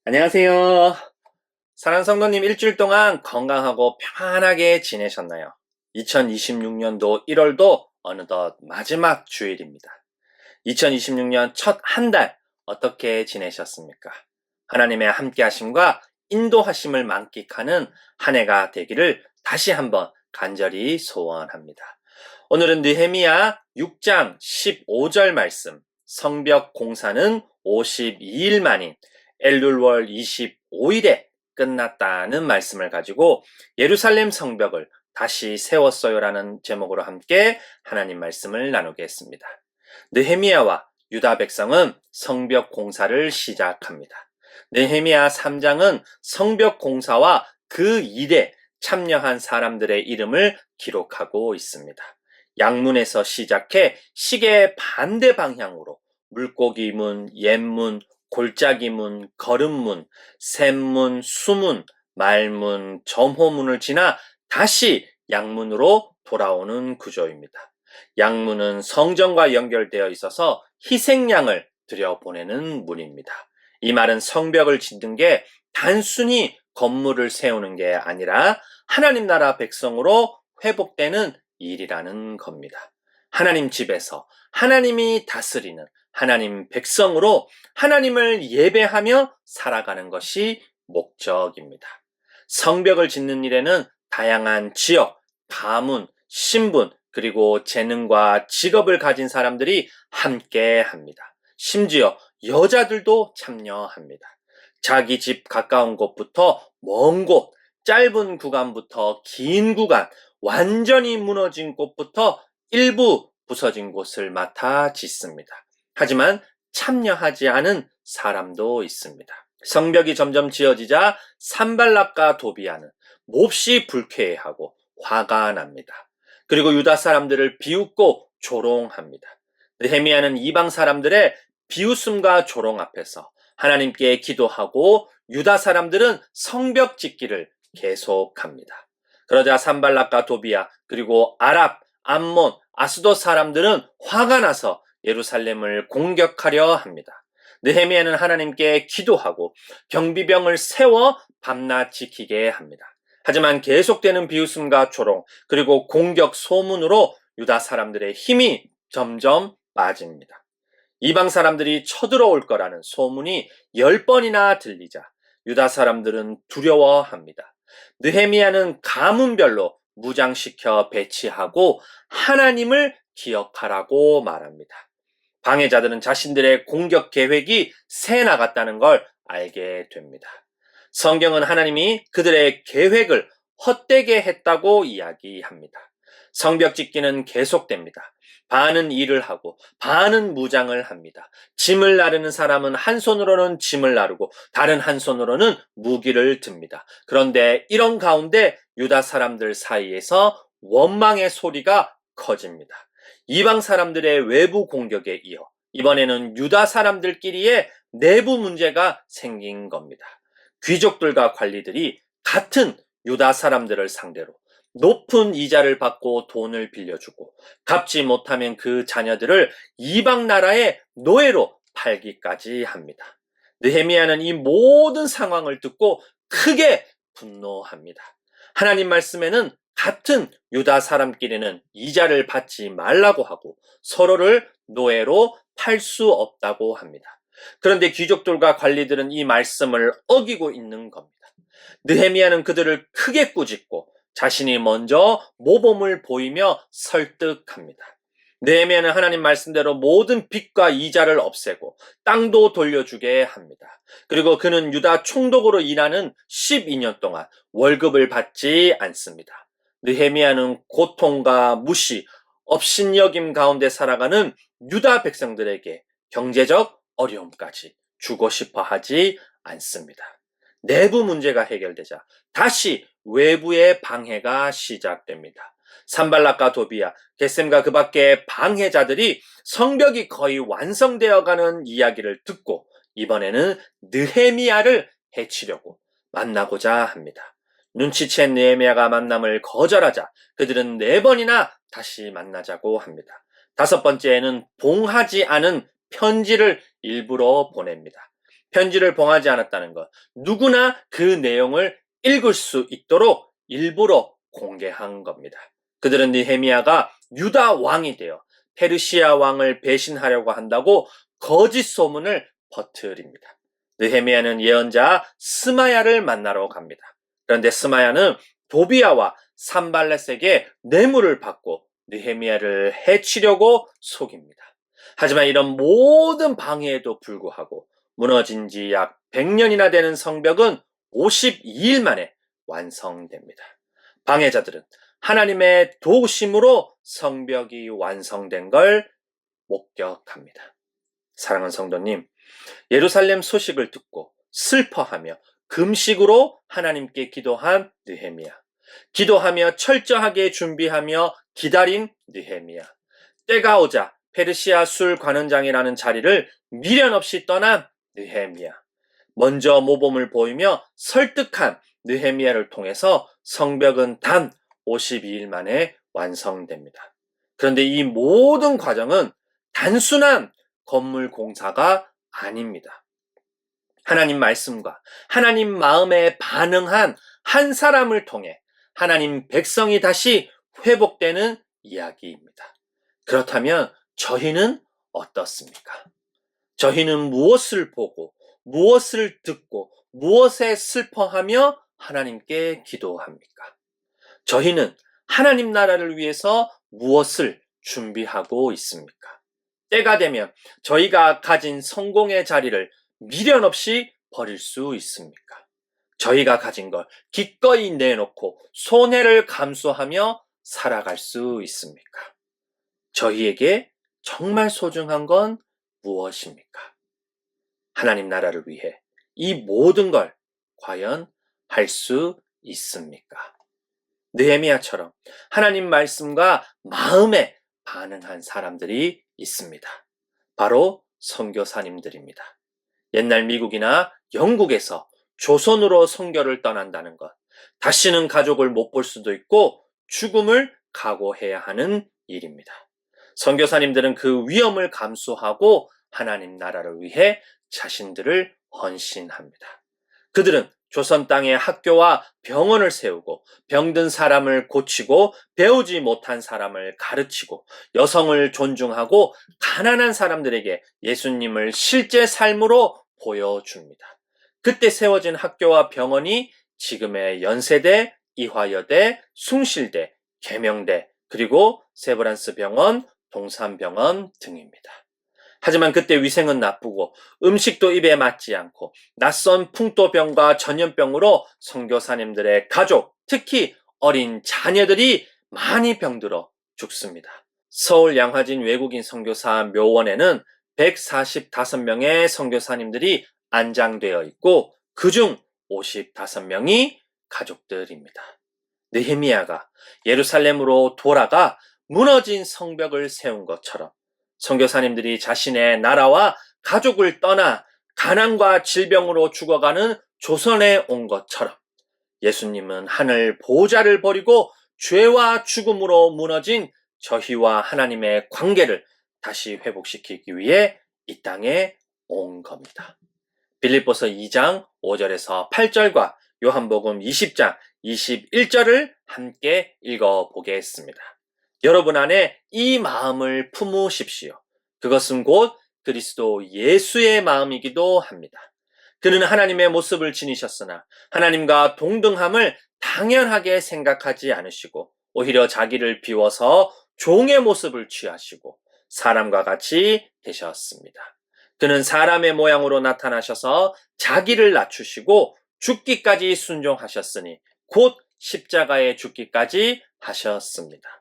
안녕하세요. 사랑하는 성도님, 일주일 동안 건강하고 평안하게 지내셨나요? 2026년도 1월도 어느덧 마지막 주일입니다. 2026년 첫 한 달 어떻게 지내셨습니까? 하나님의 함께하심과 인도하심을 만끽하는 한 해가 되기를 다시 한번 간절히 소원합니다. 오늘은 느헤미야 6장 15절 말씀, 성벽 공사는 52일 만인 엘룰월 25일에 끝났다는 말씀을 가지고 예루살렘 성벽을 다시 세웠어요라는 제목으로 함께 하나님 말씀을 나누겠습니다. 느헤미야와 유다 백성은 성벽 공사를 시작합니다. 느헤미야 3장은 성벽 공사와 그 일에 참여한 사람들의 이름을 기록하고 있습니다. 양문에서 시작해 시계의 반대 방향으로 물고기문, 옛문, 골짜기문, 거름문, 샘문, 수문, 말문, 점호문을 지나 다시 양문으로 돌아오는 구조입니다. 양문은 성전과 연결되어 있어서 희생양을 들여보내는 문입니다. 이 말은 성벽을 짓는 게 단순히 건물을 세우는 게 아니라 하나님 나라 백성으로 회복되는 일이라는 겁니다. 하나님 집에서 하나님이 다스리는 하나님 백성으로 하나님을 예배하며 살아가는 것이 목적입니다. 성벽을 짓는 일에는 다양한 지역, 가문, 신분, 그리고 재능과 직업을 가진 사람들이 함께 합니다. 심지어 여자들도 참여합니다. 자기 집 가까운 곳부터 먼 곳, 짧은 구간부터 긴 구간, 완전히 무너진 곳부터 일부 부서진 곳을 맡아 짓습니다. 하지만 참여하지 않은 사람도 있습니다. 성벽이 점점 지어지자 산발락과 도비아는 몹시 불쾌해하고 화가 납니다. 그리고 유다 사람들을 비웃고 조롱합니다. 느헤미야는 이방 사람들의 비웃음과 조롱 앞에서 하나님께 기도하고 유다 사람들은 성벽 짓기를 계속합니다. 그러자 산발락과 도비아 그리고 아랍, 암몬, 아스돗 사람들은 화가 나서 예루살렘을 공격하려 합니다. 느헤미야는 하나님께 기도하고 경비병을 세워 밤낮 지키게 합니다. 하지만 계속되는 비웃음과 조롱 그리고 공격 소문으로 유다 사람들의 힘이 점점 빠집니다. 이방 사람들이 쳐들어올 거라는 소문이 10번이나 들리자 유다 사람들은 두려워합니다. 느헤미야는 가문별로 무장시켜 배치하고 하나님을 기억하라고 말합니다. 방해자들은 자신들의 공격 계획이 새 나갔다는 걸 알게 됩니다. 성경은 하나님이 그들의 계획을 헛되게 했다고 이야기합니다. 성벽 짓기는 계속됩니다. 반은 일을 하고 반은 무장을 합니다. 짐을 나르는 사람은 한 손으로는 짐을 나르고 다른 한 손으로는 무기를 듭니다. 그런데 이런 가운데 유다 사람들 사이에서 원망의 소리가 커집니다. 이방 사람들의 외부 공격에 이어 이번에는 유다 사람들끼리의 내부 문제가 생긴 겁니다. 귀족들과 관리들이 같은 유다 사람들을 상대로 높은 이자를 받고 돈을 빌려주고 갚지 못하면 그 자녀들을 이방 나라의 노예로 팔기까지 합니다. 느헤미야는 이 모든 상황을 듣고 크게 분노합니다. 하나님 말씀에는 같은 유다 사람끼리는 이자를 받지 말라고 하고 서로를 노예로 팔 수 없다고 합니다. 그런데 귀족들과 관리들은 이 말씀을 어기고 있는 겁니다. 느헤미야는 그들을 크게 꾸짖고 자신이 먼저 모범을 보이며 설득합니다. 느헤미야는 하나님 말씀대로 모든 빚과 이자를 없애고 땅도 돌려주게 합니다. 그리고 그는 유다 총독으로 일하는 12년 동안 월급을 받지 않습니다. 느헤미야는 고통과 무시, 업신여김 가운데 살아가는 유다 백성들에게 경제적 어려움까지 주고 싶어 하지 않습니다. 내부 문제가 해결되자 다시 외부의 방해가 시작됩니다. 산발락과 도비아, 겟셈과 그 밖의 방해자들이 성벽이 거의 완성되어가는 이야기를 듣고 이번에는 느헤미야를 해치려고 만나고자 합니다. 눈치챈 느헤미야가 만남을 거절하자 그들은 4번이나 다시 만나자고 합니다. 5번째에는 봉하지 않은 편지를 일부러 보냅니다. 편지를 봉하지 않았다는 것, 누구나 그 내용을 읽을 수 있도록 일부러 공개한 겁니다. 그들은 느헤미야가 유다 왕이 되어 페르시아 왕을 배신하려고 한다고 거짓 소문을 퍼뜨립니다. 느헤미야는 예언자 스마야를 만나러 갑니다. 그런데 스마야는 도비야와 산발렛에게 뇌물을 받고 느헤미야를 해치려고 속입니다. 하지만 이런 모든 방해에도 불구하고 무너진 지 약 100년이나 되는 성벽은 52일 만에 완성됩니다. 방해자들은 하나님의 도우심으로 성벽이 완성된 걸 목격합니다. 사랑하는 성도님, 예루살렘 소식을 듣고 슬퍼하며 금식으로 하나님께 기도한 느헤미야. 기도하며 철저하게 준비하며 기다린 느헤미야. 때가 오자 페르시아 술 관원장이라는 자리를 미련 없이 떠난 느헤미야. 먼저 모범을 보이며 설득한 느헤미야를 통해서 성벽은 단 52일 만에 완성됩니다. 그런데 이 모든 과정은 단순한 건물 공사가 아닙니다. 하나님 말씀과 하나님 마음에 반응한 한 사람을 통해 하나님 백성이 다시 회복되는 이야기입니다. 그렇다면 저희는 어떻습니까? 저희는 무엇을 보고 무엇을 듣고 무엇에 슬퍼하며 하나님께 기도합니까? 저희는 하나님 나라를 위해서 무엇을 준비하고 있습니까? 때가 되면 저희가 가진 성공의 자리를 미련 없이 버릴 수 있습니까? 저희가 가진 걸 기꺼이 내놓고 손해를 감수하며 살아갈 수 있습니까? 저희에게 정말 소중한 건 무엇입니까? 하나님 나라를 위해 이 모든 걸 과연 할 수 있습니까? 느헤미야처럼 하나님 말씀과 마음에 반응한 사람들이 있습니다. 바로 선교사님들입니다. 옛날 미국이나 영국에서 조선으로 선교를 떠난다는 것, 다시는 가족을 못 볼 수도 있고 죽음을 각오해야 하는 일입니다. 선교사님들은 그 위험을 감수하고 하나님 나라를 위해 자신들을 헌신합니다. 그들은 조선 땅에 학교와 병원을 세우고 병든 사람을 고치고 배우지 못한 사람을 가르치고 여성을 존중하고 가난한 사람들에게 예수님을 실제 삶으로 보여줍니다. 그때 세워진 학교와 병원이 지금의 연세대, 이화여대, 숭실대, 계명대, 그리고 세브란스 병원, 동산병원 등입니다. 하지만 그때 위생은 나쁘고 음식도 입에 맞지 않고 낯선 풍토병과 전염병으로 선교사님들의 가족, 특히 어린 자녀들이 많이 병들어 죽습니다. 서울 양화진 외국인 선교사 묘원에는 145명의 선교사님들이 안장되어 있고 그중 55명이 가족들입니다. 느헤미야가 예루살렘으로 돌아가 무너진 성벽을 세운 것처럼 선교사님들이 자신의 나라와 가족을 떠나 가난과 질병으로 죽어가는 조선에 온 것처럼 예수님은 하늘 보좌를 버리고 죄와 죽음으로 무너진 저희와 하나님의 관계를 다시 회복시키기 위해 이 땅에 온 겁니다. 빌립보서 2장 5절에서 8절과 요한복음 20장 21절을 함께 읽어보겠습니다. 여러분 안에 이 마음을 품으십시오. 그것은 곧 그리스도 예수의 마음이기도 합니다. 그는 하나님의 모습을 지니셨으나 하나님과 동등함을 당연하게 생각하지 않으시고 오히려 자기를 비워서 종의 모습을 취하시고 사람과 같이 되셨습니다. 그는 사람의 모양으로 나타나셔서 자기를 낮추시고 죽기까지 순종하셨으니 곧 십자가에 죽기까지 하셨습니다.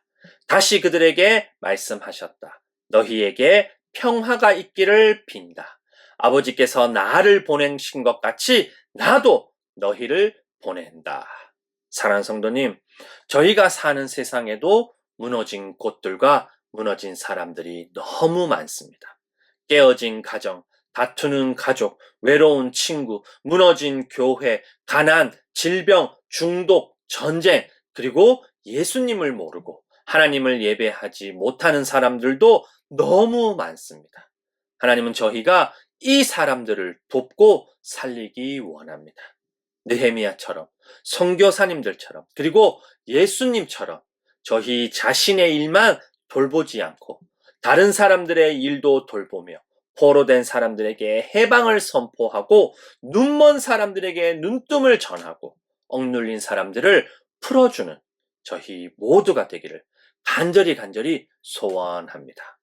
다시 그들에게 말씀하셨다. 너희에게 평화가 있기를 빈다. 아버지께서 나를 보내신 것 같이 나도 너희를 보낸다. 사랑하는 성도님, 저희가 사는 세상에도 무너진 곳들과 무너진 사람들이 너무 많습니다. 깨어진 가정, 다투는 가족, 외로운 친구, 무너진 교회, 가난, 질병, 중독, 전쟁, 그리고 예수님을 모르고 하나님을 예배하지 못하는 사람들도 너무 많습니다. 하나님은 저희가 이 사람들을 돕고 살리기 원합니다. 느헤미야처럼, 선교사님들처럼, 그리고 예수님처럼 저희 자신의 일만 돌보지 않고 다른 사람들의 일도 돌보며 포로된 사람들에게 해방을 선포하고 눈먼 사람들에게 눈뜸을 전하고 억눌린 사람들을 풀어주는 저희 모두가 되기를 간절히 소원합니다.